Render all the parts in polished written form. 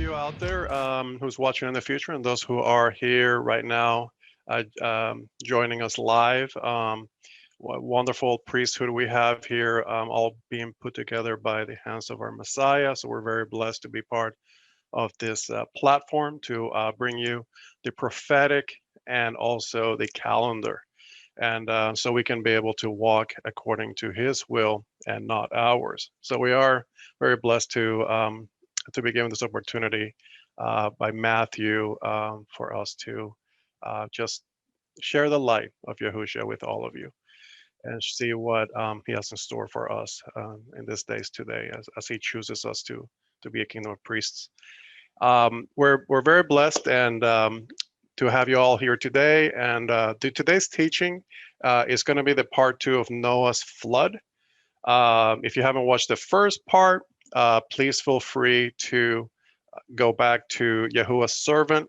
you out there who's watching in the future and those who are here right now joining us live. What wonderful priesthood we have here, all being put together by the hands of our Messiah. So we're very blessed to be part of this platform to bring you the prophetic and also the calendar. And so we can be able to walk according to his will and not ours. So we are very blessed to be given this opportunity by Matthew for us to just share the light of Yahushua with all of you and see what he has in store for us in these days today as he chooses us to be a kingdom of priests. We're very blessed and to have you all here today. And today's teaching is going to be the part 2 of Noah's flood. If you haven't watched the first part, please feel free to go back to Yahuah's servant,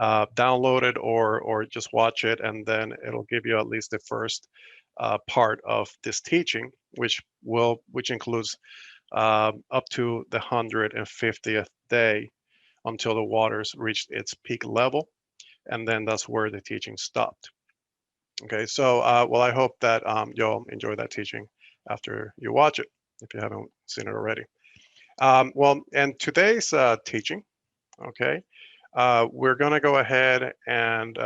download it or just watch it, and then it'll give you at least the first part of this teaching, which includes up to the 150th day until the waters reached its peak level, and then that's where the teaching stopped. Okay, so well, I hope that you'll enjoy that teaching after you watch it, if you haven't seen it already. Well, in today's teaching, okay, we're going to go ahead and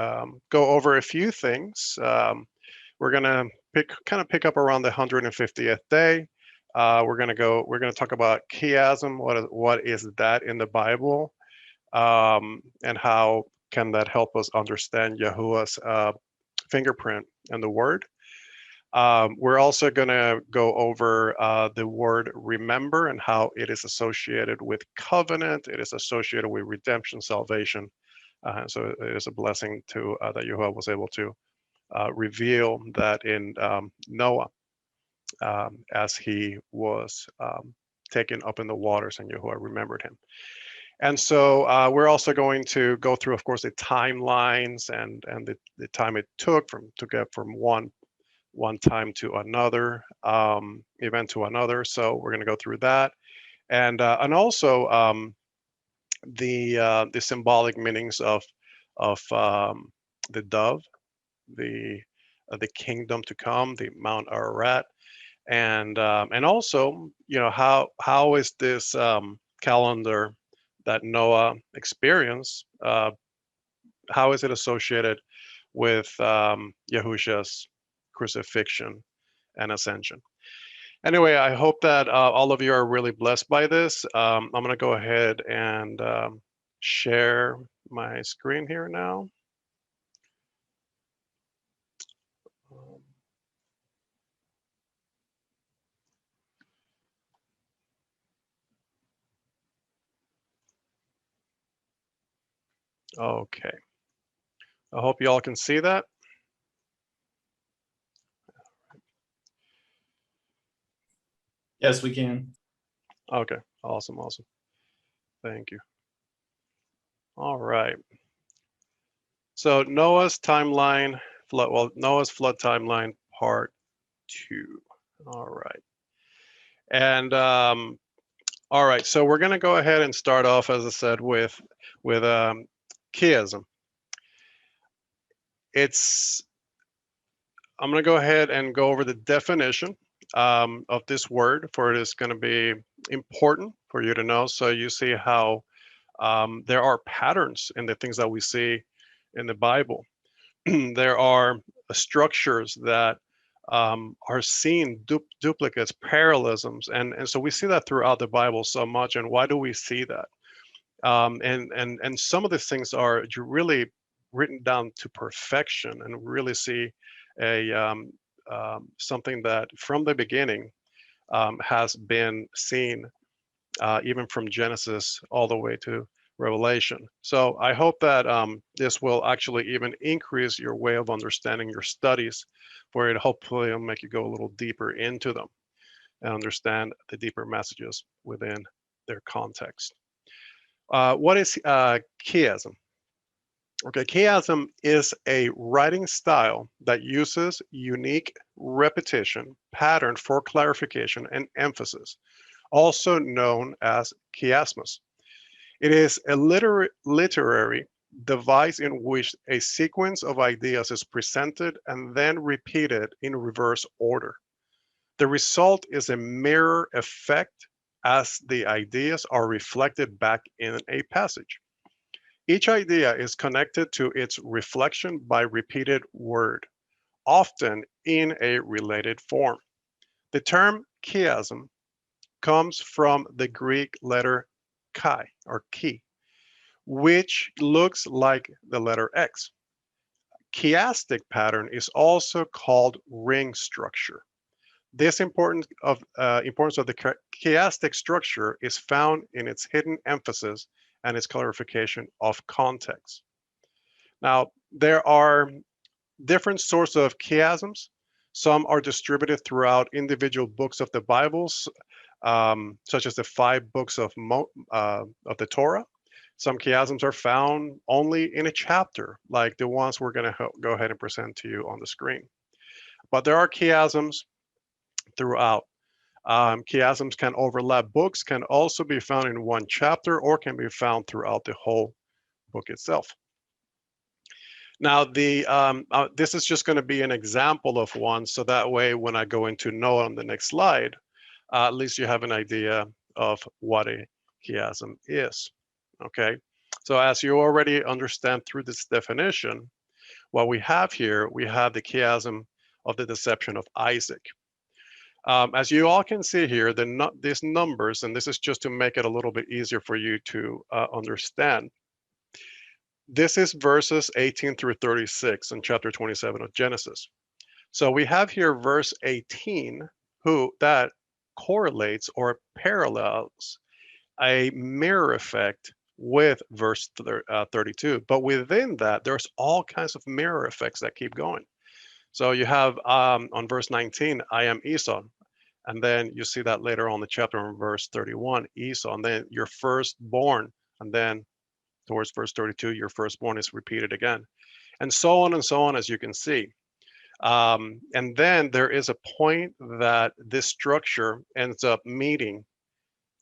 go over a few things. We're going to pick up around the 150th day. We're going to talk about Chiasm. What is that in the Bible, and how can that help us understand Yahuah's fingerprint in the Word. We're also going to go over the word remember and how it is associated with covenant. It is associated with redemption, salvation. So it is a blessing to that Yahuah was able to reveal that in Noah as he was taken up in the waters, and Yahuah remembered him. And so we're also going to go through, of course, the timelines and the time it took to get from one time to another event to another. So we're going to go through that, and also the symbolic meanings of the dove, the kingdom to come, the Mount Ararat, and also, you know, how is this calendar that Noah experienced, how is it associated with Yahushua's crucifixion and ascension? Anyway, I hope that all of you are really blessed by this. I'm going to go ahead and share my screen here now. Okay. I hope you all can see that. Yes, we can. Okay, awesome. Thank you. All right. So Noah's timeline, Noah's flood timeline, part 2. All right. And all right, so we're going to go ahead and start off, as I said, with Chiasm. I'm going to go ahead and go over the definition of this word, for it is going to be important for you to know. So you see how there are patterns in the things that we see in the Bible. There are structures that are seen, duplicates, parallelisms, and so we see that throughout the Bible so much. And why do we see that? And some of these things are really written down to perfection, and really see a something that from the beginning has been seen, even from Genesis all the way to Revelation. So I hope that this will actually even increase your way of understanding your studies, for it hopefully will make you go a little deeper into them and understand the deeper messages within their context. What is Chiasm? Okay, Chiasm is a writing style that uses unique repetition pattern for clarification and emphasis, also known as chiasmus. It is a literary device in which a sequence of ideas is presented and then repeated in reverse order. The result is a mirror effect as the ideas are reflected back in a passage. Each idea is connected to its reflection by repeated word, often in a related form. The term chiasm comes from the Greek letter chi or chi, which looks like the letter X. Chiastic pattern is also called ring structure. This importance of the chiastic structure is found in its hidden emphasis and its clarification of context. Now, there are different sorts of chiasms. Some are distributed throughout individual books of the Bibles, such as the 5 books of the Torah. Some chiasms are found only in a chapter, like the ones we're going to go ahead and present to you on the screen. But there are chiasms throughout. Chiasms can overlap books, can also be found in one chapter, or can be found throughout the whole book itself. Now, this is just going to be an example of one, so that way when I go into Noah on the next slide, at least you have an idea of what a chiasm is. Okay, so as you already understand through this definition, what we have here, we have the chiasm of the deception of Isaac. As you all can see here, these numbers, and this is just to make it a little bit easier for you to understand. This is verses 18 through 36 in chapter 27 of Genesis. So we have here verse 18, that correlates or parallels a mirror effect with verse 32. But within that, there's all kinds of mirror effects that keep going. So you have on verse 19, I am Esau. And then you see that later on in the chapter in verse 31, Esau, and then your firstborn. And then towards verse 32, your firstborn is repeated again. And so on, as you can see. And then there is a point that this structure ends up meeting,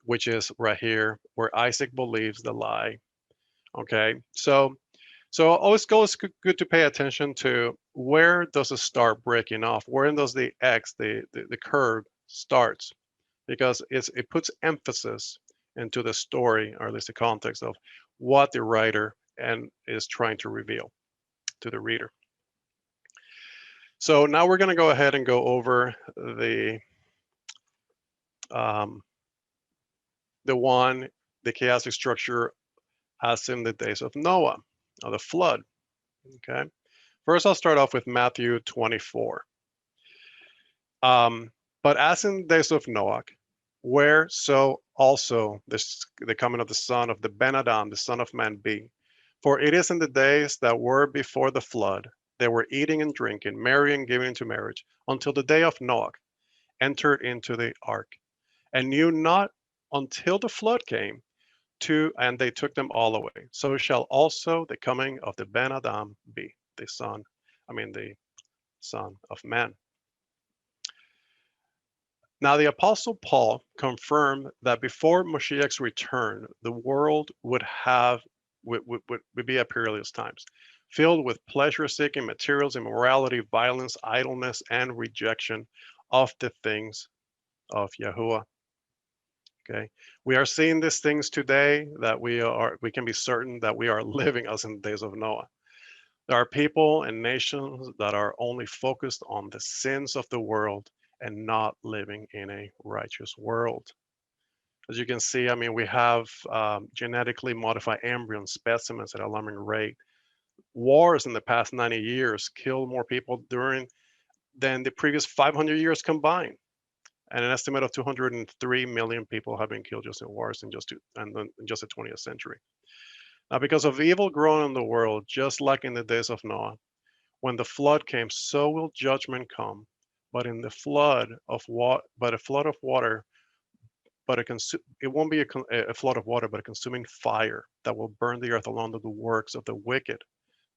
which is right here, where Isaac believes the lie. Okay, so always good to pay attention to where does it start breaking off? Where does the X, the curve starts? Because it puts emphasis into the story, or at least the context of what the writer is trying to reveal to the reader. So now we're going to go ahead and go over the chaotic structure as in the days of Noah, or the flood. Okay. First, I'll start off with Matthew 24. But as in the days of Noah, where so also the coming of the son of the Ben Adam, the son of man, be. For it is in the days that were before the flood, they were eating and drinking, marrying, giving into marriage, until the day of Noah entered into the ark, and knew not until the flood came, and they took them all away. So shall also the coming of the Ben Adam be, the son of man. Now the Apostle Paul confirmed that before Moshiach's return, the world would be at perilous times, filled with pleasure-seeking materials, immorality, violence, idleness, and rejection of the things of Yahuah. Okay, we are seeing these things today that we can be certain that we are living as in the days of Noah. There are people and nations that are only focused on the sins of the world and not living in a righteous world. As you can see, I mean, we have genetically modified embryon specimens at an alarming rate. Wars in the past 90 years killed more people than the previous 500 years combined. And an estimate of 203 million people have been killed just in wars in just the 20th century. Now, because of evil growing in the world, just like in the days of Noah, when the flood came, so will judgment come. But in the flood of water, it won't be a flood of water, but a consuming fire that will burn the earth along with the works of the wicked.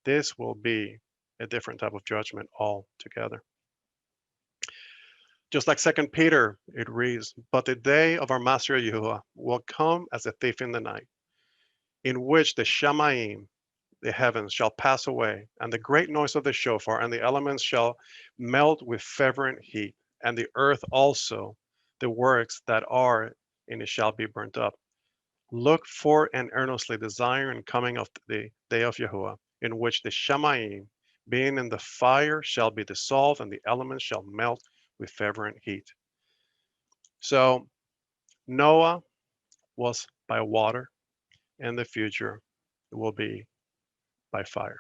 This will be a different type of judgment altogether. Just like 2 Peter, it reads, but the day of our Master Yahuah will come as a thief in the night, in which the Shamayim, the heavens, shall pass away, and the great noise of the shofar, and the elements shall melt with fervent heat, and the earth also, the works that are in it shall be burnt up. Look for and earnestly desire and coming of the day of Yahuah, in which the Shamayim, being in the fire, shall be dissolved, and the elements shall melt with fervent heat. So Noah was by water, and the future will be by fire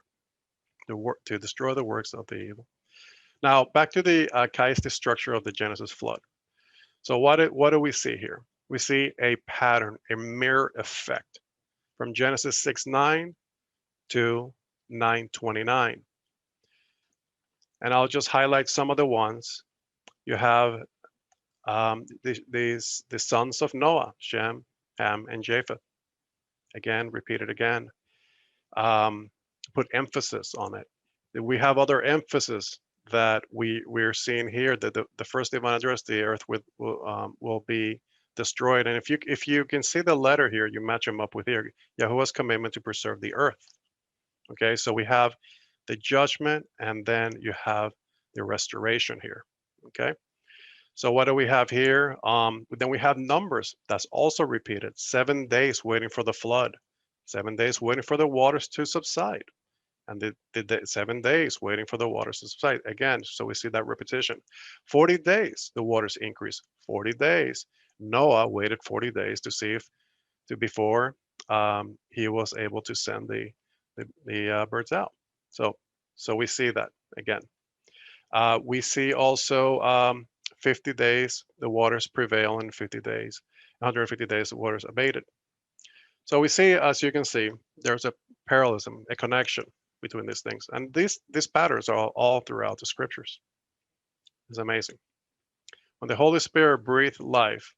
to destroy the works of the evil. Now, back to the chiastic structure of the Genesis flood. So what do we see here? We see a pattern, a mirror effect from Genesis 6:9 to 9:29. And I'll just highlight some of the ones. You have the sons of Noah, Shem, Ham, and Japheth. Again, repeated again. Put emphasis on it. We have other emphasis that we're seeing here, that the first divine address, the earth will be destroyed. And if you can see the letter here, you match them up with here, Yahuwah's commitment to preserve the earth. Okay, so we have the judgment, and then you have the restoration here. Okay, so what do we have here? Then we have Numbers, that's also repeated. 7 days waiting for the flood, 7 days waiting for the waters to subside, and the 7 days waiting for the waters to subside again. So we see that repetition. 40 days the waters increase. 40 days. Noah waited 40 days to see before he was able to send the birds out. So we see that again. We see also 50 days the waters prevail, and 50 days, 150 days the waters abated. So we see, as you can see, there's a parallelism, a connection between these things, and these patterns are all throughout the scriptures. It's amazing. When the Holy Spirit breathed life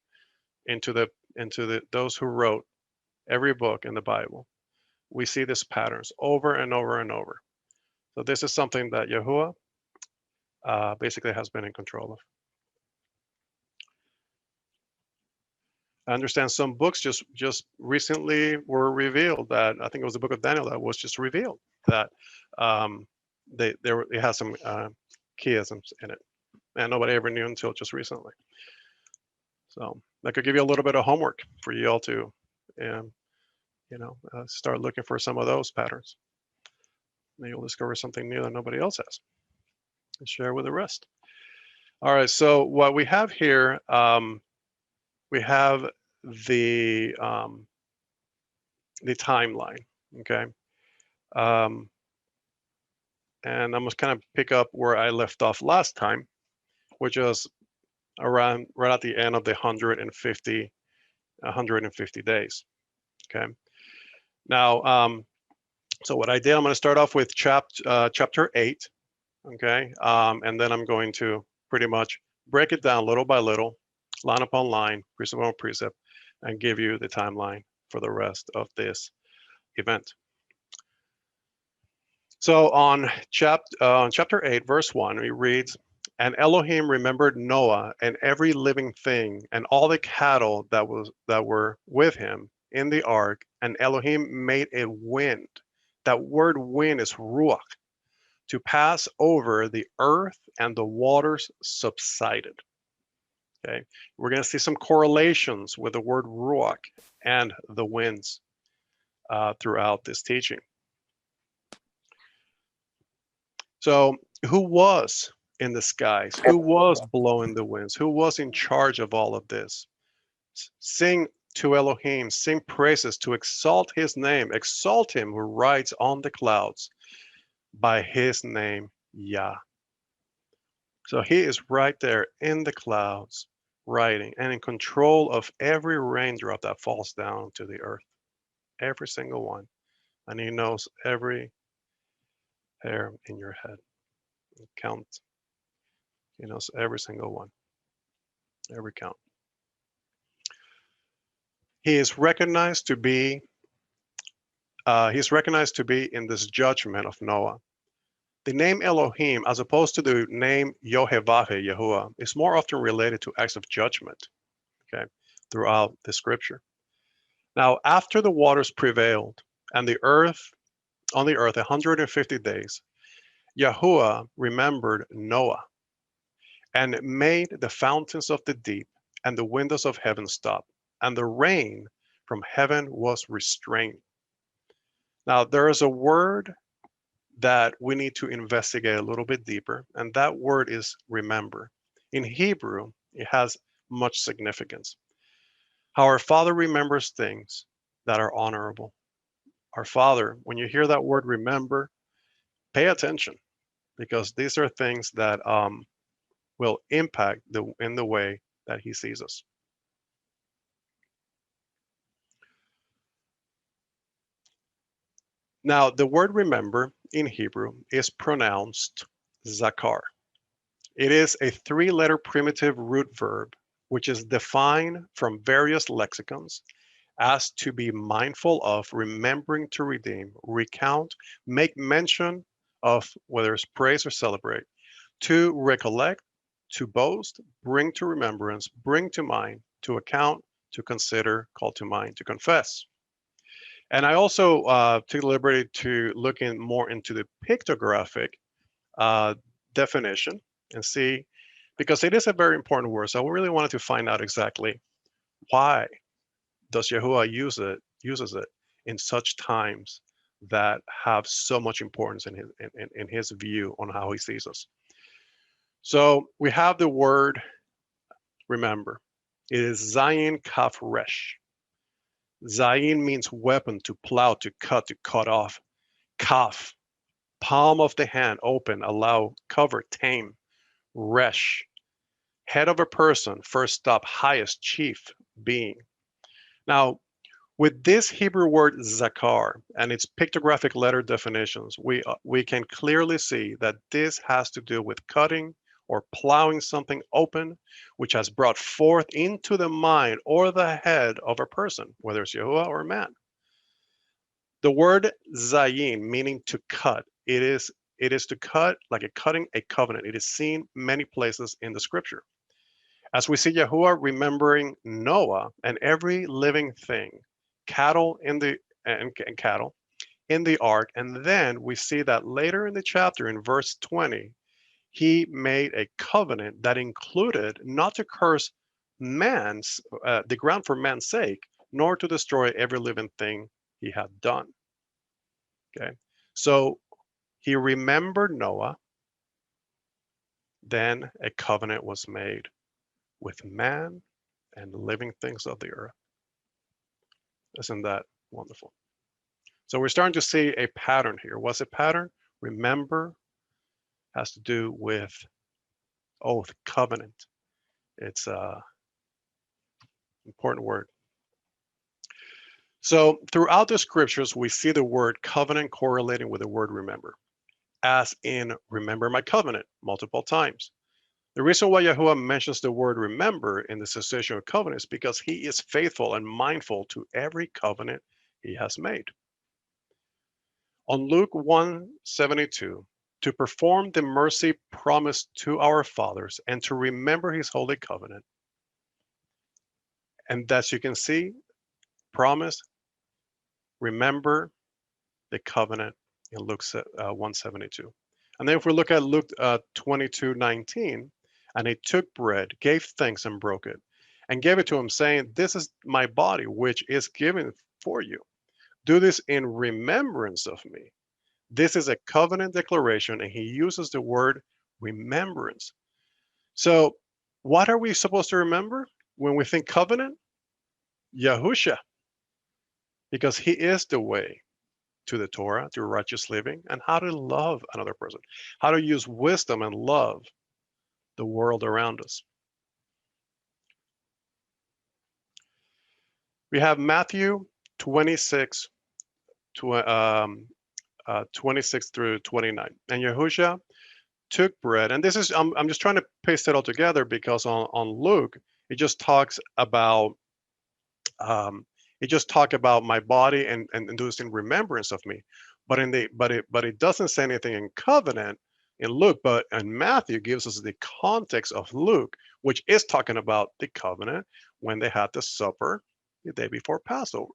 into those who wrote every book in the Bible, we see these patterns over and over and over. So this is something that Yahuwah basically has been in control of. I understand some books just recently were revealed, that I think it was the book of Daniel that was just revealed that it has some chiasms in it, and nobody ever knew until just recently. So that could give you a little bit of homework for you all to, start looking for some of those patterns. Maybe you'll discover something new that nobody else has, and share with the rest. All right. So what we have here, we have the timeline. Okay. And I'm just kind of pick up where I left off last time, which was around right at the end of the 150 days. Okay. Now, so what I did, I'm going to start off with chapter 8. Okay. And then I'm going to pretty much break it down little by little, line upon line, precept upon precept, and give you the timeline for the rest of this event. So on chapter 8, verse 1, it reads, "And Elohim remembered Noah and every living thing and all the cattle that were with him in the ark, and Elohim made a wind." That word wind is ruach, to pass over the earth, and the waters subsided. Okay, we're going to see some correlations with the word ruach and the winds throughout this teaching. So who was in the skies? Who was blowing the winds? Who was in charge of all of this? Sing to Elohim, sing praises to exalt his name, exalt him who rides on the clouds by his name, Yah. So he is right there in the clouds, riding and in control of every raindrop that falls down to the earth, every single one. And he knows every hair in your head. Count. He knows every single one, every count. He is recognized to be in this judgment of Noah. The name Elohim, as opposed to the name Yahuah, Yahuwah, is more often related to acts of judgment, okay, throughout the scripture. Now, after the waters prevailed and the earth, on the earth 150 days, Yahuah remembered Noah and made the fountains of the deep and the windows of heaven stop, and the rain from heaven was restrained. Now, there is a word that we need to investigate a little bit deeper, and that word is remember. In Hebrew, it has much significance. How our Father remembers things that are honorable. Our Father, when you hear that word remember, pay attention, because these are things that will impact in the way that He sees us. Now, the word remember in Hebrew is pronounced zakar. It is a three-letter primitive root verb, which is defined from various lexicons as to be mindful of, remembering to redeem, recount, make mention of, whether it's praise or celebrate, to recollect, to boast, bring to remembrance, bring to mind, to account, to consider, call to mind, to confess. And I also took the liberty to look in more into the pictographic definition and see, because it is a very important word. So I really wanted to find out exactly why does Yahuah uses it in such times that have so much importance in his view on how He sees us. So we have the word remember. It is Zayin Kaf Resh. Zayin means weapon, to plow, to cut off. Kaf, palm of the hand, open, allow, cover, tame. Resh, head of a person, first stop, highest, chief, being. Now, with this Hebrew word zakar and its pictographic letter definitions, we can clearly see that this has to do with cutting or plowing something open, which has brought forth into the mind or the head of a person, whether it's Yahuah or man. The word zayin, meaning to cut, it is to cut, like cutting a covenant. It is seen many places in the scripture. As we see Yahuah remembering Noah and every living thing, cattle in the and cattle in the ark, and then we see that later in the chapter in verse 20, He made a covenant that included not to curse the ground for man's sake, nor to destroy every living thing He had done. Okay, so He remembered Noah, then a covenant was made with man and living things of the earth. Isn't that wonderful? So we're starting to see a pattern here. What's a pattern? Remember has to do with oath, covenant. It's an important word. So throughout the scriptures, we see the word covenant correlating with the word remember, as in remember my covenant multiple times. The reason why Yahuah mentions the word remember in the cessation of covenant is because He is faithful and mindful to every covenant He has made. On Luke 1:72, to perform the mercy promised to our fathers and to remember His holy covenant. And as you can see, promise, remember the covenant in Luke 1:72. And then if we look at Luke 22:19, and He took bread, gave thanks and broke it, and gave it to him, saying, this is my body, which is given for you. Do this in remembrance of me. This is a covenant declaration, and He uses the word remembrance. So what are we supposed to remember when we think covenant? Yahusha, because He is the way to the Torah, to righteous living, and how to love another person, how to use wisdom and love the world around us. We have Matthew 26, 26 through 29. And Yahushua took bread, and this is, I'm just trying to paste it all together because on Luke, it just talks about, my body and do this in remembrance of me. But it doesn't say anything in covenant in Luke, but in Matthew gives us the context of Luke, which is talking about the covenant when they had the supper the day before Passover.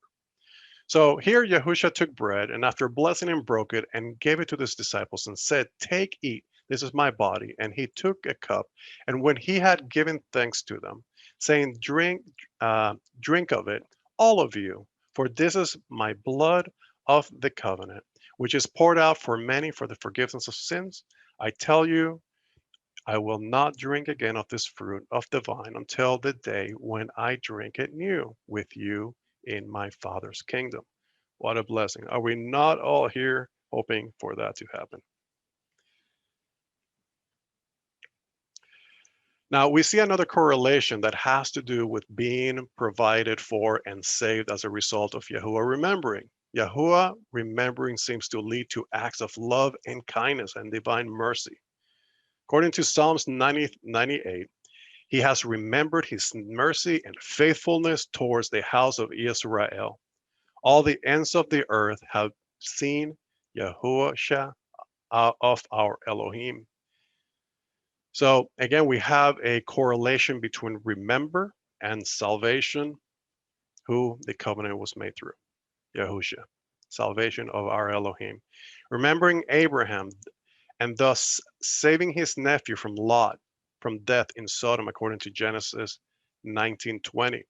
So here Yahushua took bread, and after blessing and broke it and gave it to his disciples and said, "Take, eat, this is my body." And he took a cup, and when he had given thanks to them, saying, drink of it, all of you, for this is my blood of the covenant, which is poured out for many for the forgiveness of sins. I tell you, I will not drink again of this fruit of the vine until the day when I drink it new with you in my Father's kingdom. What a blessing. Are we not all here hoping for that to happen? Now, we see another correlation that has to do with being provided for and saved as a result of Yahuah remembering. Yahuah remembering seems to lead to acts of love and kindness and divine mercy. According to Psalms 98, he has remembered his mercy and faithfulness towards the house of Israel. All the ends of the earth have seen Yahushua of our Elohim. So again, we have a correlation between remember and salvation, who the covenant was made through, Yahushua, salvation of our Elohim. Remembering Abraham and thus saving his nephew from Lot, from death in Sodom, according to Genesis 19:20.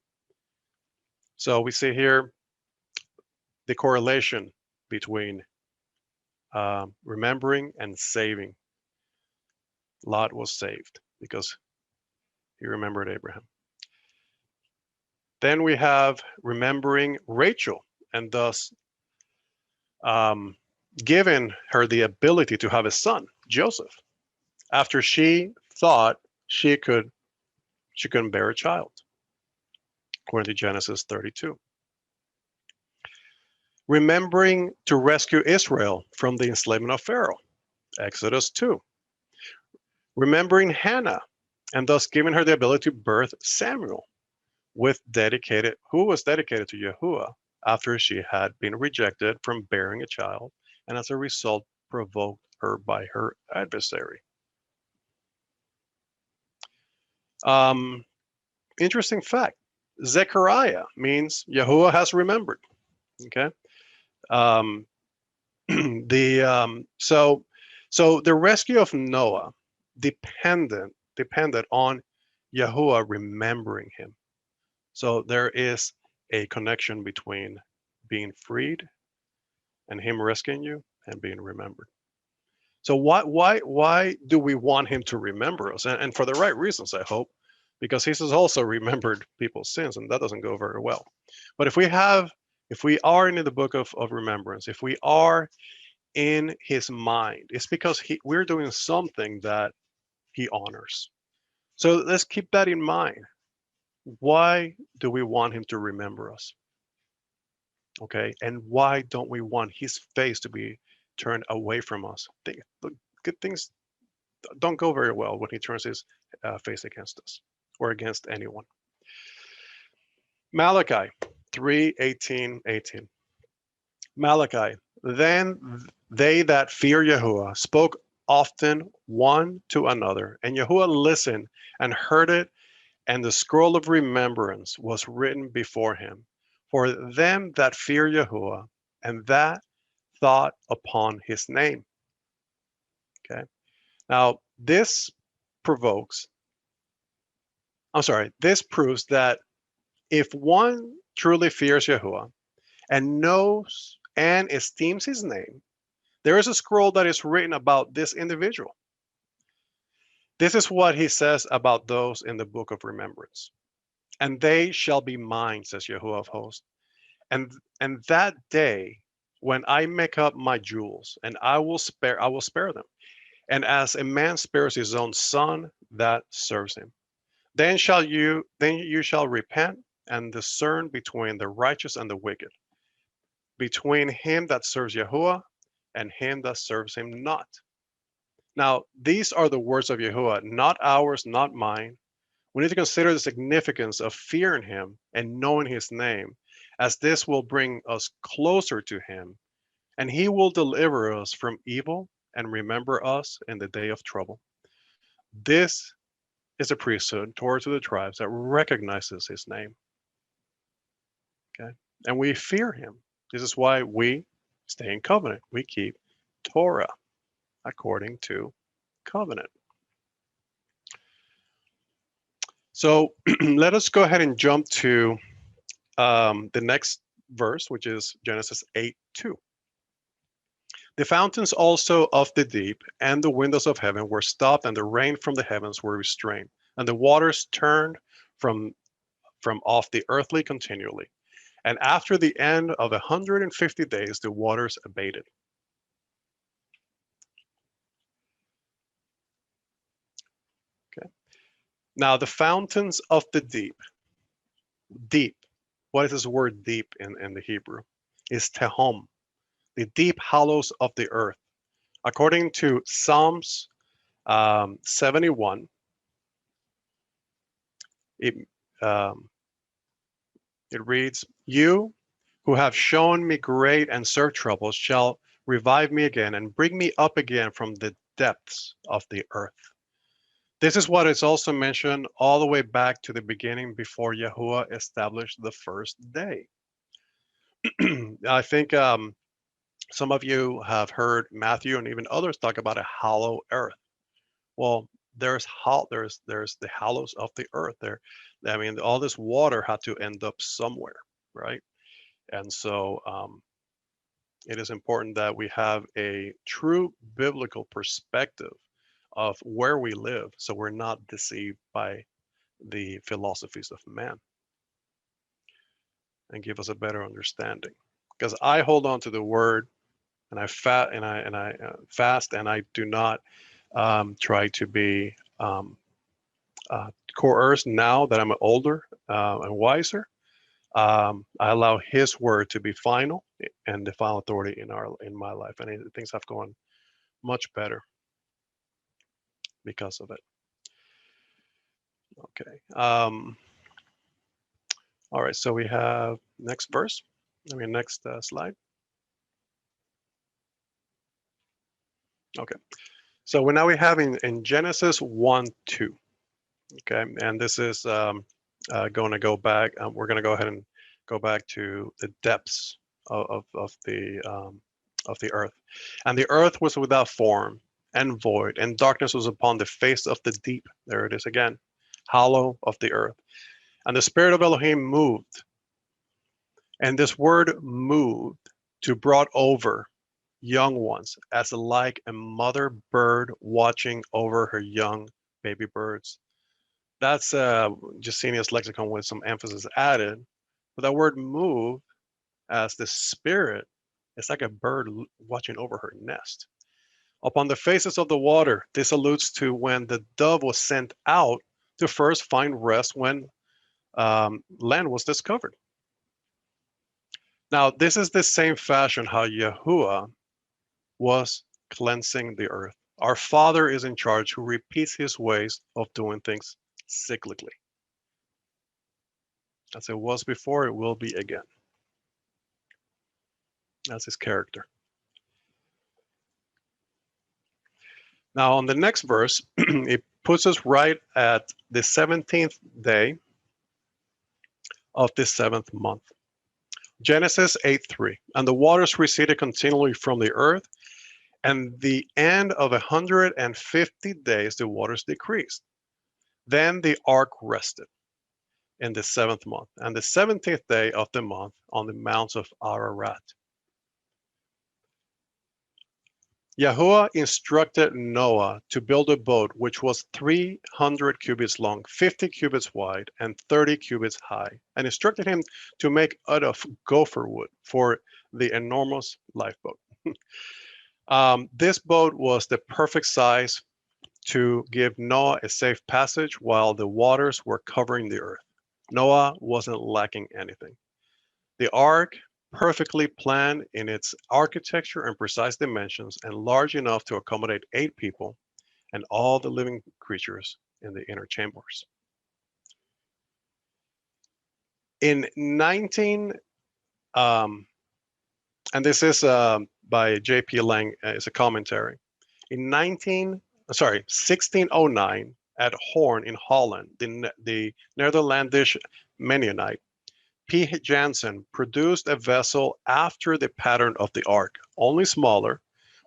So we see here the correlation between remembering and saving. Lot was saved because he remembered Abraham. Then we have remembering Rachel and thus given her the ability to have a son, Joseph, after she thought she couldn't bear a child, according to Genesis 32. Remembering to rescue Israel from the enslavement of Pharaoh, Exodus 2. Remembering Hannah and thus giving her the ability to birth Samuel, who was dedicated to Yahuah after she had been rejected from bearing a child, and as a result provoked her by her adversary. Interesting fact: Zechariah means Yahuah has remembered. Okay, so the rescue of Noah depended on Yahuah remembering him. So there is a connection between being freed and him rescuing you and being remembered. So why do we want him to remember us? And for the right reasons, I hope, because he has also remembered people's sins, and that doesn't go very well. But if we are in the book of remembrance, if we are in his mind, it's because we're doing something that he honors. So let's keep that in mind. Why do we want him to remember us? Okay, and why don't we want his face to be turned away from us? Good things don't go very well when he turns his face against us or against anyone. Malachi 3:18. Malachi, then they that fear Yahuah spoke often one to another, and Yahuah listened and heard it, and the scroll of remembrance was written before him for them that fear Yahuah and that thought upon his name. Okay. Now this proves that if one truly fears Yahuah and knows and esteems his name, there is a scroll that is written about this individual. This is what he says about those in the book of remembrance. And they shall be mine, says Yahuah of hosts. And that day when I make up my jewels, and I will spare them. And as a man spares his own son that serves him, then you shall repent and discern between the righteous and the wicked, between him that serves Yahuah and him that serves him not. Now, these are the words of Yahuah, not ours, not mine. We need to consider the significance of fearing him and knowing his name, as this will bring us closer to him, and he will deliver us from evil and remember us in the day of trouble. This is a priesthood towards the tribes that recognizes his name. Okay? And we fear him. This is why we stay in covenant. We keep Torah according to covenant. So let us go ahead and jump to the next verse, which is Genesis 8:2. The fountains also of the deep and the windows of heaven were stopped, and the rain from the heavens were restrained, and the waters turned from off the earthly continually. And after the end of 150 days, the waters abated. Okay. Now the fountains of the deep. Deep. What is this word deep in the Hebrew? Is tehom, the deep hollows of the earth. According to Psalms 71, it, um, it reads, "You who have shown me great and sore troubles shall revive me again and bring me up again from the depths of the earth." This is what is also mentioned all the way back to the beginning before Yahuah established the first day. I think some of you have heard Matthew and even others talk about a hollow earth. Well, there's the hollows of the earth there. I mean, all this water had to end up somewhere, right? And so it is important that we have a true biblical perspective of where we live, so we're not deceived by the philosophies of man, and give us a better understanding. Because I hold on to the word, and I fast, and I do not try to be coerced now that I'm older and wiser. I allow His word to be final and the final authority in my life, and things have gone much better because of it. Okay. All right. So we have next verse. I mean, next slide. Okay. So now we have in Genesis 1:2. Okay, and this is going to go back. We're going to go ahead and go back to the depths of the earth. And the earth was without form and void, and darkness was upon the face of the deep. There it is again, hollow of the earth. And the Spirit of Elohim moved. And this word moved to brought over young ones, as like a mother bird watching over her young baby birds. That's Jusinius lexicon with some emphasis added. But that word move, as the spirit, it's like a bird watching over her nest. Upon the faces of the water, this alludes to when the dove was sent out to first find rest when land was discovered. Now, this is the same fashion how Yahuah was cleansing the earth. Our Father is in charge, who repeats His ways of doing things cyclically. As it was before, it will be again. That's His character. Now, on the next verse, it puts us right at the 17th day of the 7th month. Genesis 8:3. And the waters receded continually from the earth, and the end of 150 days the waters decreased. Then the ark rested in the 7th month, and the 17th day of the month on the mounts of Ararat. Yahuah instructed Noah to build a boat which was 300 cubits long, 50 cubits wide, and 30 cubits high, and instructed him to make out of gopher wood for the enormous lifeboat. This boat was the perfect size to give Noah a safe passage while the waters were covering the earth. Noah wasn't lacking anything. The ark, perfectly planned in its architecture and precise dimensions, and large enough to accommodate 8 people and all the living creatures in the inner chambers. In 19, and this is by J.P. Lang, it's a commentary. In 1609, at Hoorn in Holland, the Netherlandish Mennonite P. Jansen produced a vessel after the pattern of the ark, only smaller,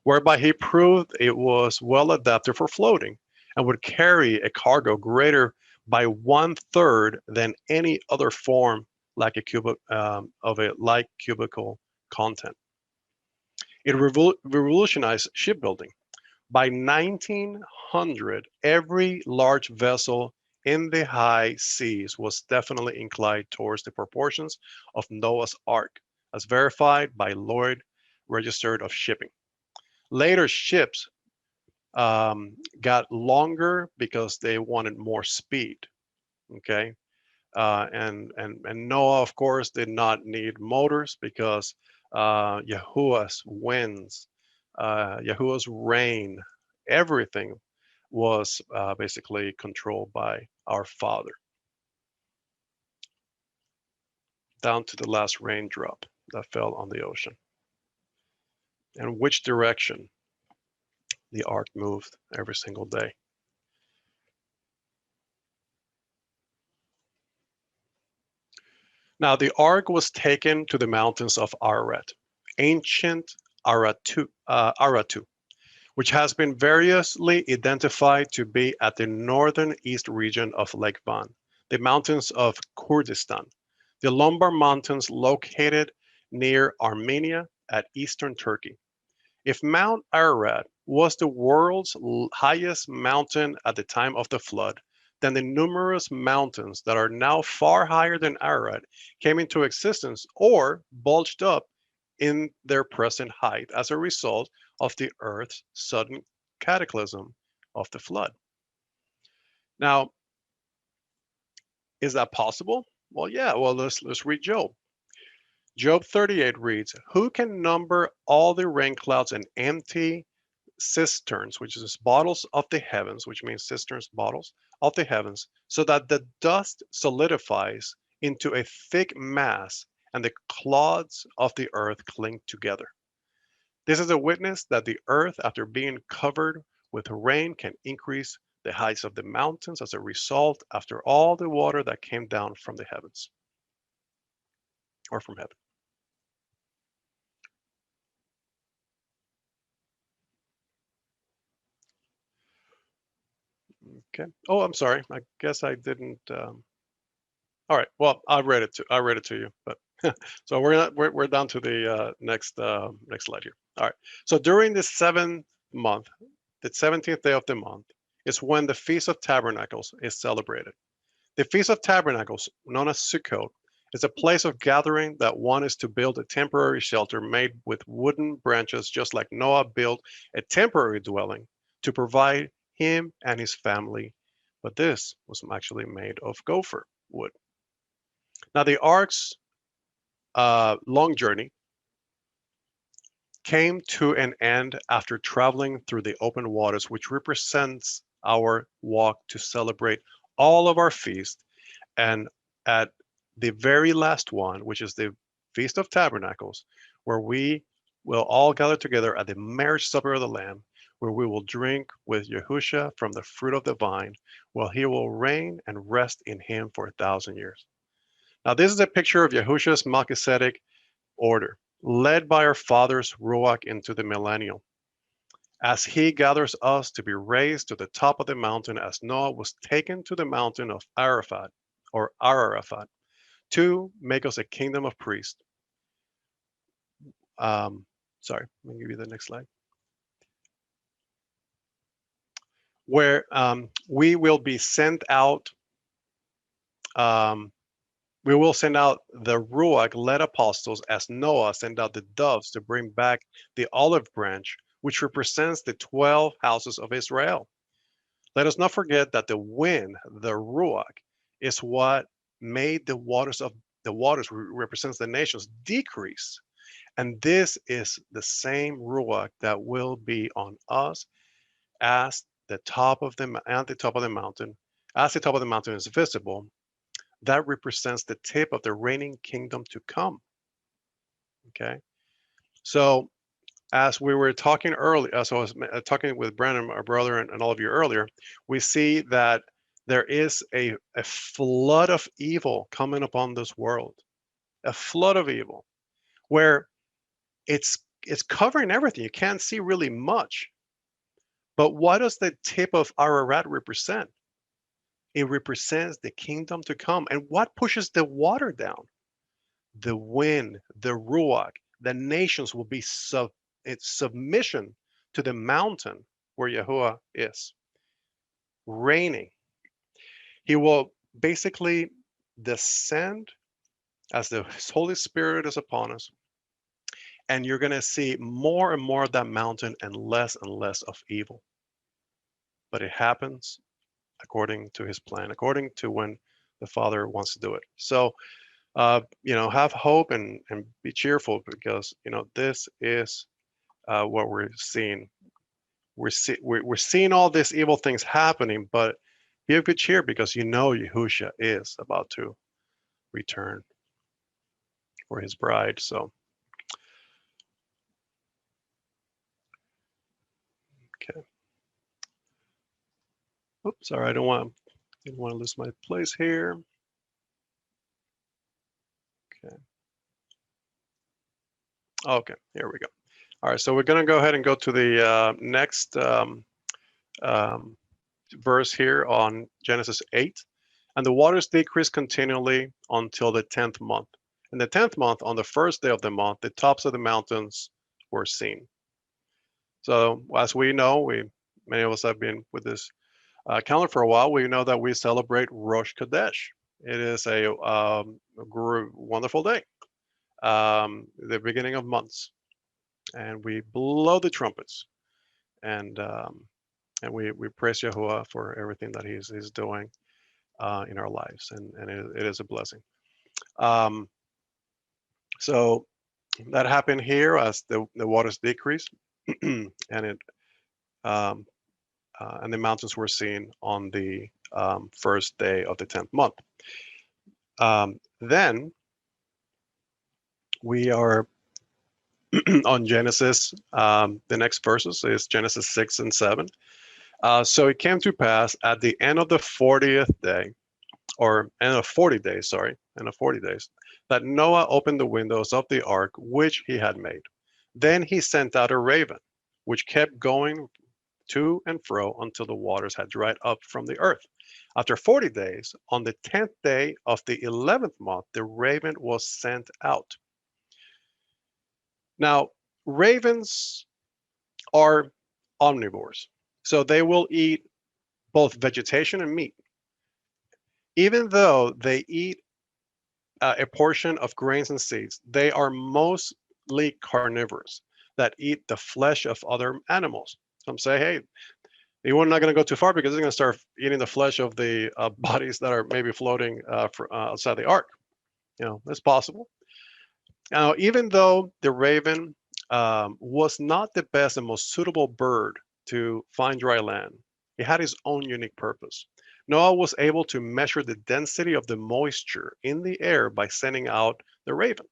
whereby he proved it was well adapted for floating and would carry a cargo greater by 1/3 than any other form like a cubical content. It revolutionized shipbuilding. By 1900, every large vessel in the high seas was definitely inclined towards the proportions of Noah's Ark, as verified by Lloyd Register of Shipping. Later ships got longer because they wanted more speed. Okay, and Noah, of course, did not need motors because Yahuah's winds, Yahuah's rain, everything was basically controlled by our Father, down to the last raindrop that fell on the ocean, and which direction the ark moved every single day. Now, the ark was taken to the mountains of Ararat, ancient Aratu, which has been variously identified to be at the northern east region of Lake Van, the mountains of Kurdistan, the Lombard Mountains located near Armenia at eastern Turkey. If Mount Ararat was the world's highest mountain at the time of the flood, then the numerous mountains that are now far higher than Ararat came into existence or bulged up in their present height as a result of the Earth's sudden cataclysm of the flood. Now, is that possible? Well, yeah. Well, let's read Job. Job 38 reads, "Who can number all the rain clouds and empty cisterns, which is bottles of the heavens," which means cisterns, bottles of the heavens, "so that the dust solidifies into a thick mass and the clods of the earth cling together." This is a witness that the earth, after being covered with rain, can increase the heights of the mountains as a result after all the water that came down from the heavens or from heaven. Okay. Oh, I'm sorry. I guess I didn't. All right. Well, I read it to you, but so we're down to the next slide here. All right. So during the 7th month, the 17th day of the month, is when the Feast of Tabernacles is celebrated. The Feast of Tabernacles, known as Sukkot, is a place of gathering that one is to build a temporary shelter made with wooden branches, just like Noah built a temporary dwelling to provide him and his family. But this was actually made of gopher wood. Now, the ark's long journey came to an end after traveling through the open waters, which represents our walk to celebrate all of our feasts. And at the very last one, which is the Feast of Tabernacles, where we will all gather together at the marriage supper of the Lamb, where we will drink with Yahushua from the fruit of the vine, while he will reign and rest in him for 1,000 years. Now, this is a picture of Yahushua's Melchizedek order, led by our father's Ruach into the millennial, as he gathers us to be raised to the top of the mountain as Noah was taken to the mountain of Arafat, or Ararat, to make us a kingdom of priests. Sorry, let me give you the next slide. Where we will be sent out, we will send out the Ruach-led apostles as Noah sent out the doves to bring back the olive branch, which represents the 12 houses of Israel. Let us not forget that the wind, the Ruach, is what made the waters represents the nations decrease. And this is the same Ruach that will be on us as the top of the mountain, as the top of the mountain is visible. That represents the tip of the reigning kingdom to come. Okay, so as we were talking earlier, as I was talking with Brandon, our brother, and all of you earlier, we see that there is a flood of evil coming upon this world. a flood of evil, where it's covering everything. You can't see really much. But what does the tip of Ararat represent? It represents the kingdom to come. And what pushes the water down? The wind, the ruach. The nations will be submission to the mountain where Yahuah is reigning. He will basically descend as the Holy Spirit is upon us. And you're going to see more and more of that mountain and less of evil. But it happens according to his plan, according to when the Father wants to do it. So, have hope and be cheerful, because, this is what we're seeing. We're seeing all these evil things happening, but be of good cheer, because Yahushua is about to return for his bride. So, okay. Oops, sorry, I didn't want to lose my place here. Okay, here we go. All right, so we're going to go ahead and go to the next verse here on Genesis 8. And the waters decreased continually until the 10th month. In the 10th month, on the first day of the month, the tops of the mountains were seen. So as we know, many of us have been with this calendar for a while. We know that we celebrate Rosh Chodesh. It is a wonderful day, the beginning of months, and we blow the trumpets, and we praise Yahuah for everything that he's doing in our lives, and it is a blessing. So that happened here as the waters decreased, and and the mountains were seen on the first day of the 10th month. Then we are on Genesis. The next verses is Genesis 6 and 7. So it came to pass at the end of the 40th day, or end of 40 days, that Noah opened the windows of the ark which he had made. Then he sent out a raven, which kept going to and fro until the waters had dried up from the earth. After 40 days, on the 10th day of the 11th month, the raven was sent out. Now, ravens are omnivores, so they will eat both vegetation and meat. Even though they eat a portion of grains and seeds, they are mostly carnivores that eat the flesh of other animals. Some say, hey, you're not going to go too far, because it's going to start eating the flesh of the bodies that are maybe floating outside the ark. That's possible. Now, even though the raven was not the best and most suitable bird to find dry land, it had its own unique purpose. Noah was able to measure the density of the moisture in the air by sending out the raven.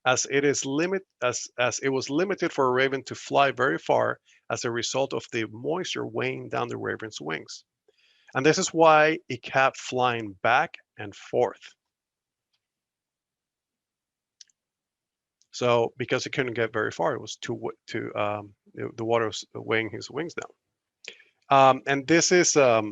As it was limited for a raven to fly very far as a result of the moisture weighing down the raven's wings. And this is why it kept flying back and forth. So because it couldn't get very far, it was the water was weighing his wings down. And this is a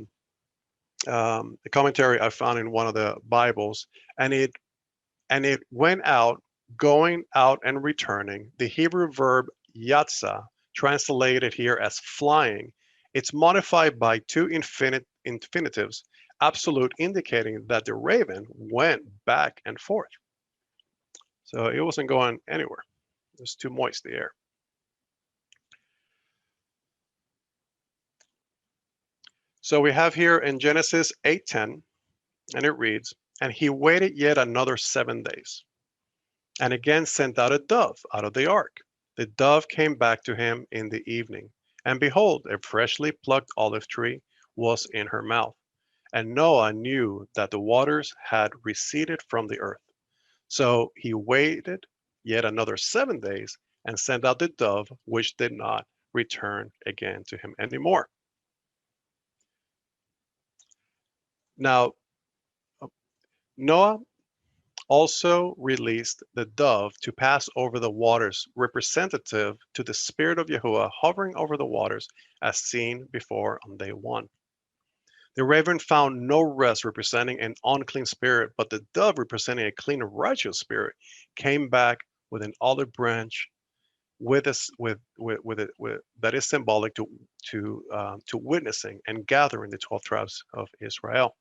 commentary I found in one of the Bibles, and it went out, going out and returning. The Hebrew verb yatsa, translated here as flying, it's modified by two infinitives, absolute, indicating that the raven went back and forth. So it wasn't going anywhere. It was too moist, the air. So we have here in Genesis 8:10, and it reads, and he waited yet another 7 days, and again sent out a dove out of the ark. The dove came back to him in the evening, and behold, a freshly plucked olive tree was in her mouth. And Noah knew that the waters had receded from the earth. So he waited yet another 7 days and sent out the dove, which did not return again to him anymore. Now, Noah also released the dove to pass over the waters, representative to the Spirit of Yahuah hovering over the waters as seen before on day one. The raven found no rest, representing an unclean spirit, but the dove, representing a clean, righteous spirit, came back with an olive branch with us with that is symbolic to witnessing and gathering the 12 tribes of Israel.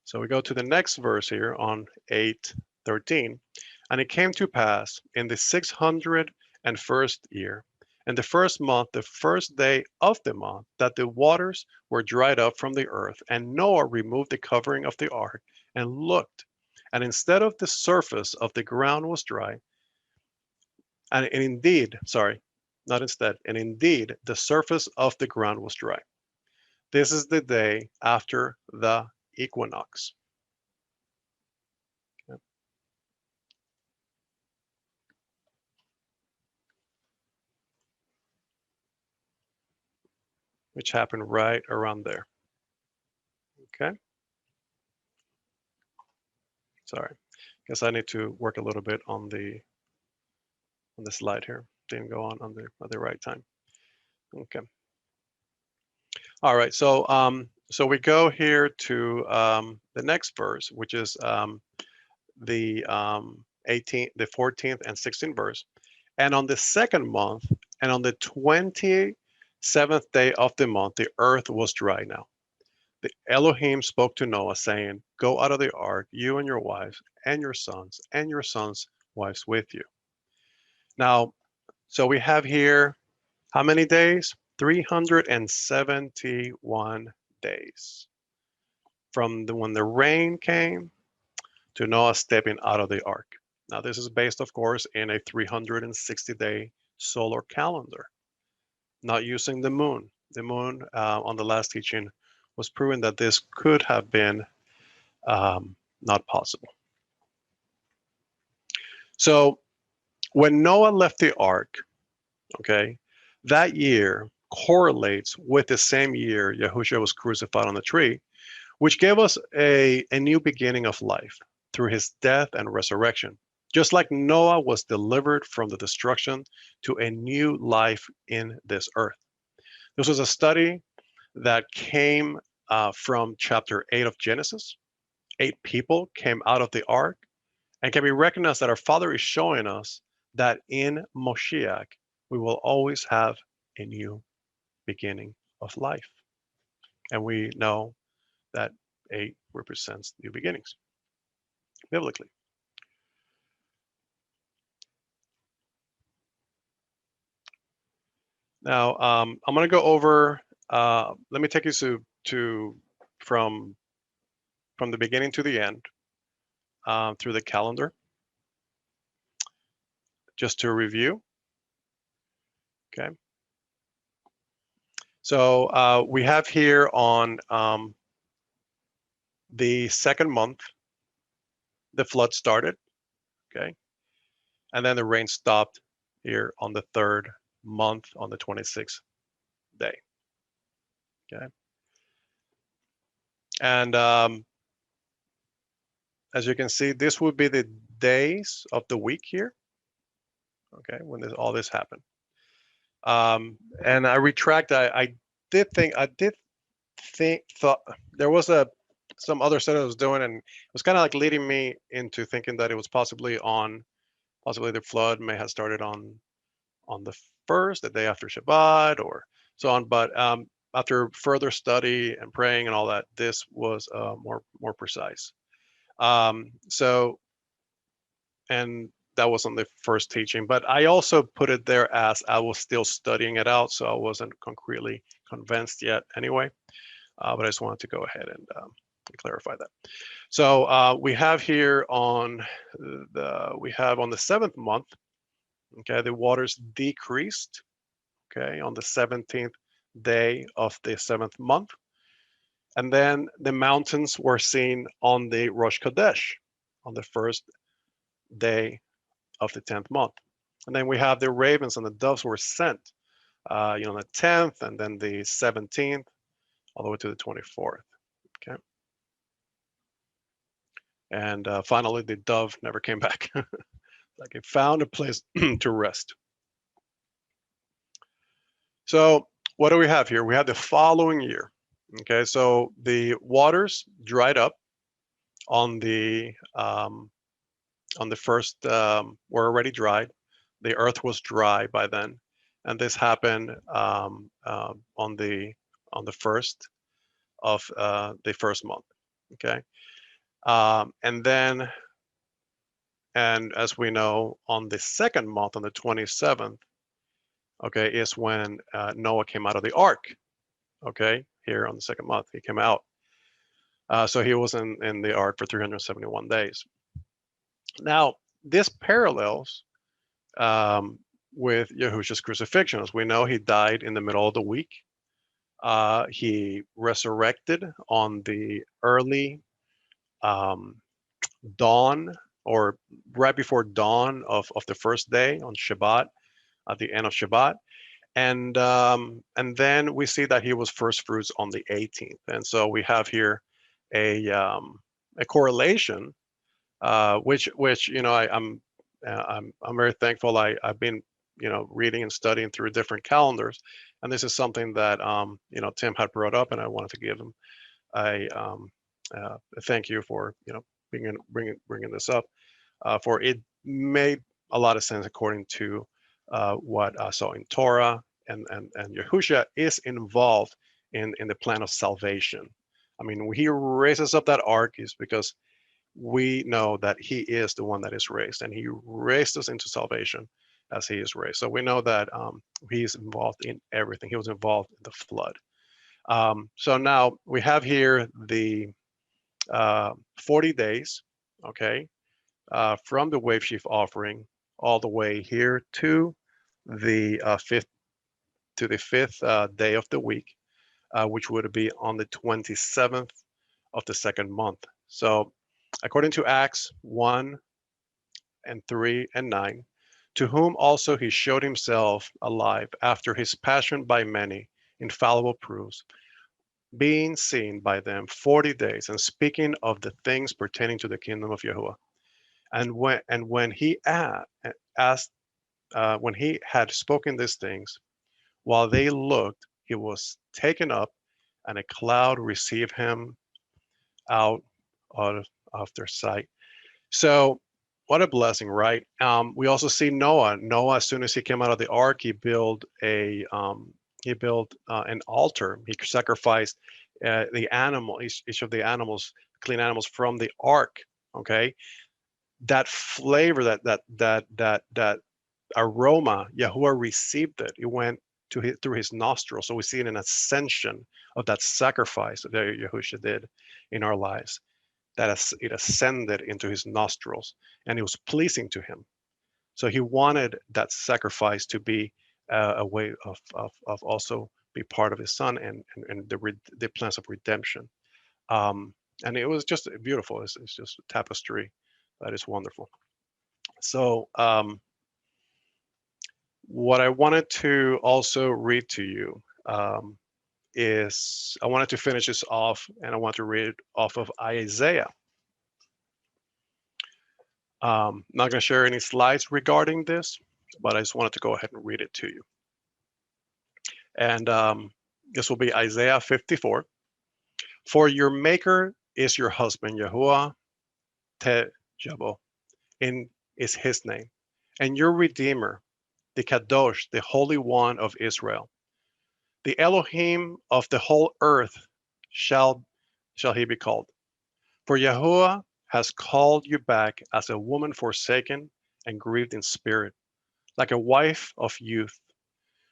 So we go to the next verse here on 8:13. And it came to pass in the 601st year, in the first month, the first day of the month, that the waters were dried up from the earth, and Noah removed the covering of the ark and looked, and instead of the surface of the ground was dry, and indeed, sorry, not instead, and indeed the surface of the ground was dry. This is the day after the equinox. Which happened right around there. Okay. Sorry. Guess I need to work a little bit on the slide here. Didn't go on the at the right time. Okay. All right. So we go here to the next verse, which is the 18th, the 14th, and 16th verse. And on the second month, and on the 27th day of the month, the earth was dry now. The Elohim spoke to Noah, saying, Go out of the ark, you and your wives, and your sons' wives with you. Now, so we have here how many days? 371 days. From when the rain came to Noah stepping out of the ark. Now, this is based, of course, in a 360-day solar calendar, not using the moon. The moon, on the last teaching, was proven that this could have been not possible. So when Noah left the ark, okay, that year correlates with the same year Yahushua was crucified on the tree, which gave us a new beginning of life through his death and resurrection. Just like Noah was delivered from the destruction to a new life in this earth. This was a study that came from chapter 8 of Genesis. 8 people came out of the ark, and can be recognized that our Father is showing us that in Moshiach, we will always have a new beginning of life. And we know that 8 represents new beginnings, biblically. Now, I'm going to go over, let me take you to from the beginning to the end through the calendar, just to review. Okay. So we have here on the second month, the flood started, okay? And then the rain stopped here on the third month on the 26th day, okay? And as you can see, this would be the days of the week here, okay, when all this happened. And I retract, I thought there was some other study I was doing, and it was kind of like leading me into thinking that it was possibly the flood may have started on the first, the day after Shabbat, or so on. But after further study and praying and all that, this was more precise. And that was on the first teaching, but I also put it there as I was still studying it out, so I wasn't concretely convinced yet anyway. But I just wanted to go ahead and clarify that. So we have here on the 7th month, okay, the waters decreased, okay, on the 17th day of the 7th month. And then the mountains were seen on the Rosh Chodesh, on the first day of the 10th month. And then we have the ravens and the doves were sent, on the 10th, and then the 17th, all the way to the 24th, okay? And finally, the dove never came back. Like it found a place to rest. So what do we have here? We have the following year. Okay, so the waters dried up on the first, were already dried. The earth was dry by then, and this happened on the first of the first month. Okay, and then, and as we know, on the second month, on the 27th, okay, is when Noah came out of the ark. Okay, here on the second month, he came out. So he was in the ark for 371 days. Now, this parallels with Yahushua's crucifixion. As we know, he died in the middle of the week. He resurrected on the early dawn, or right before dawn of the first day on Shabbat, at the end of Shabbat. And then we see that he was first fruits on the 18th. And so we have here a correlation, which I'm very thankful. I've been reading and studying through different calendars, and this is something that Tim had brought up, and I wanted to give him a thank you for bringing this up, for it made a lot of sense according to what I saw in Torah, and Yahushua is involved in the plan of salvation. I mean, when he raises up that ark is because we know that he is the one that is raised, and he raised us into salvation as he is raised. So we know that he is involved in everything. He was involved in the flood. So now we have here the 40 days, okay, from the wave sheaf offering all the way here to the fifth day of the week, which would be on the 27th of the second month. So according to Acts 1 and 3 and 9, to whom also he showed himself alive after his passion by many infallible proofs, being seen by them 40 days, and speaking of the things pertaining to the kingdom of Yahuah. And when he when he had spoken these things, while they looked, he was taken up, and a cloud received him out of their sight. So what a blessing, right? We also see Noah. Noah, as soon as he came out of the ark, he built an altar. He sacrificed the animal, each of the animals, clean animals from the ark. Okay, that flavor, that aroma, Yahuwah received it. It went through his nostrils. So we see an ascension of that sacrifice that Yahushua did in our lives. That it ascended into his nostrils, and it was pleasing to him. So he wanted that sacrifice to be a way of also be part of his son, and the plans of redemption. And it was just beautiful. It's just a tapestry that is wonderful. So what I wanted to also read to you is, I wanted to finish this off, and I want to read off of Isaiah. Not going to share any slides regarding this, but I just wanted to go ahead and read it to you. And this will be Isaiah 54. For your maker is your husband, Yahuwah Te Jabo, is his name, and your redeemer, the Kadosh, the Holy One of Israel. The Elohim of the whole earth shall he be called. For Yahuwah has called you back as a woman forsaken and grieved in spirit, like a wife of youth.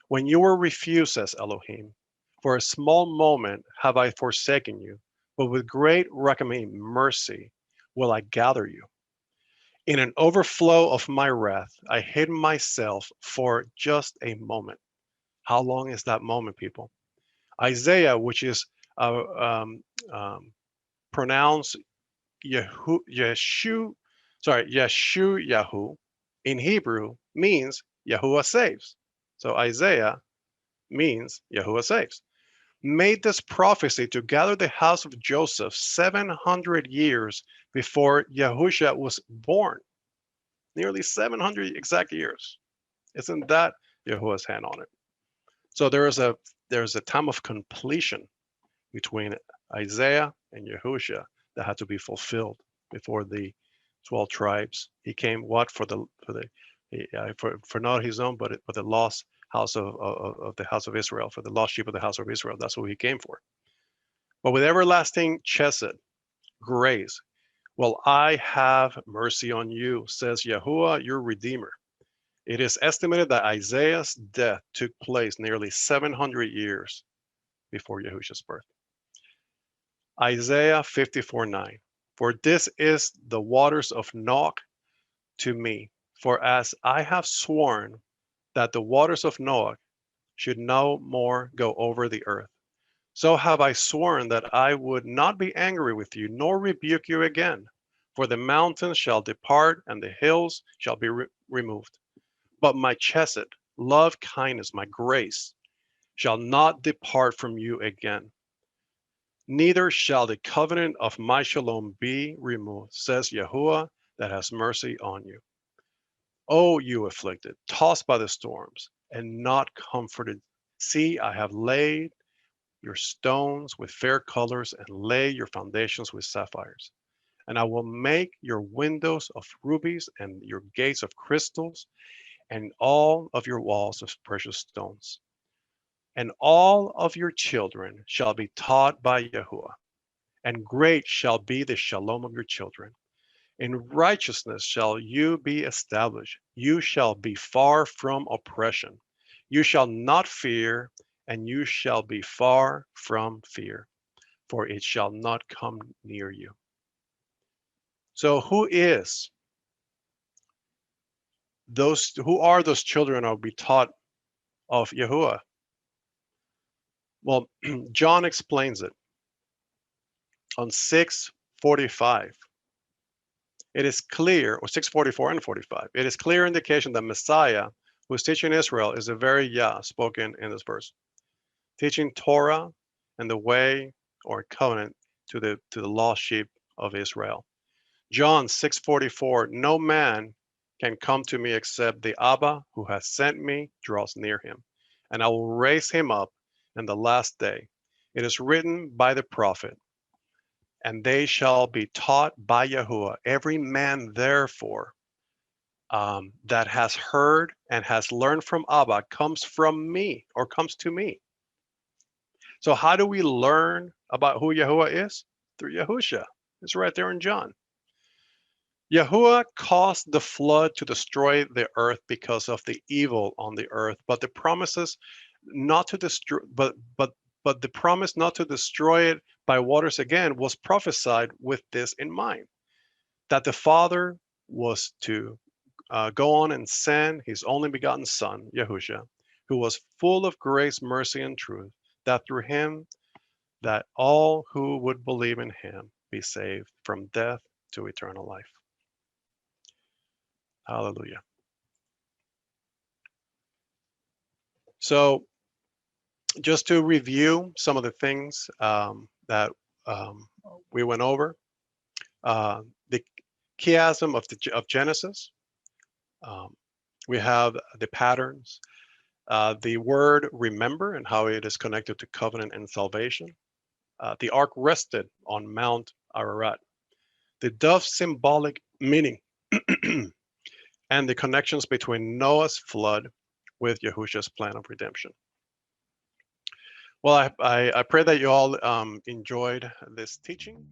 When you were refused, says Elohim, for a small moment have I forsaken you, but with great recompense mercy will I gather you. In an overflow of my wrath, I hid myself for just a moment. How long is that moment, people? Isaiah, which is pronounced Yeshu Yahu, in Hebrew means Yahuwah saves. So Isaiah means Yahuwah saves. made this prophecy to gather the house of Joseph 700 years before Yahushua was born. Nearly 700 exact years. Isn't that Yahuwah's hand on it? So there's a time of completion between Isaiah and Yahushua that had to be fulfilled before the 12 tribes. He came what for not his own, but the lost house of the house of Israel, for the lost sheep of the house of Israel. That's what he came for. But with everlasting chesed, grace, well, I have mercy on you, says Yahuwah, your Redeemer. It is estimated that Isaiah's death took place nearly 700 years before Yahushua's birth. Isaiah 54:9. For this is the waters of Noach to me. For as I have sworn that the waters of Noach should no more go over the earth, so have I sworn that I would not be angry with you, nor rebuke you again. For the mountains shall depart, and the hills shall be removed. But my chesed, love, kindness, my grace, shall not depart from you again. Neither shall the covenant of my shalom be removed, says Yahuwah, that has mercy on you. O you afflicted, tossed by the storms, and not comforted, see, I have laid your stones with fair colors and lay your foundations with sapphires. And I will make your windows of rubies and your gates of crystals and all of your walls of precious stones. And all of your children shall be taught by Yahuwah, and great shall be the shalom of your children. In righteousness shall you be established. You shall be far from oppression. You shall not fear, and you shall be far from fear, for it shall not come near you. So who are those children who will be taught of Yahuwah? Well, John explains it on 6:45. It is clear, or 6:44 and 45, it is clear indication that Messiah, who is teaching Israel, is the very Yah spoken in this verse, teaching Torah and the way or covenant to the lost sheep of Israel. John 6:44, no man can come to me except the Abba who has sent me draws near him, and I will raise him up in the last day. It is written by the prophet, and they shall be taught by Yahuwah. Every man, therefore, that has heard and has learned from Abba comes from me or comes to me. So how do we learn about who Yahuwah is? Through Yahushua. It's right there in John. Yahuwah caused the flood to destroy the earth because of the evil on the earth, but the promises not to destroy, but the promise not to destroy it by waters again was prophesied with this in mind, that the Father was to go on and send his only begotten Son, Yahushua, who was full of grace, mercy, and truth, that through him that all who would believe in him be saved from death to eternal life. Hallelujah. So just to review some of the things that we went over, the chiasm of Genesis, we have the patterns, the word remember and how it is connected to covenant and salvation. The ark rested on Mount Ararat. The dove's symbolic meaning and the connections between Noah's flood with Yahushua's plan of redemption. Well, I pray that you all enjoyed this teaching.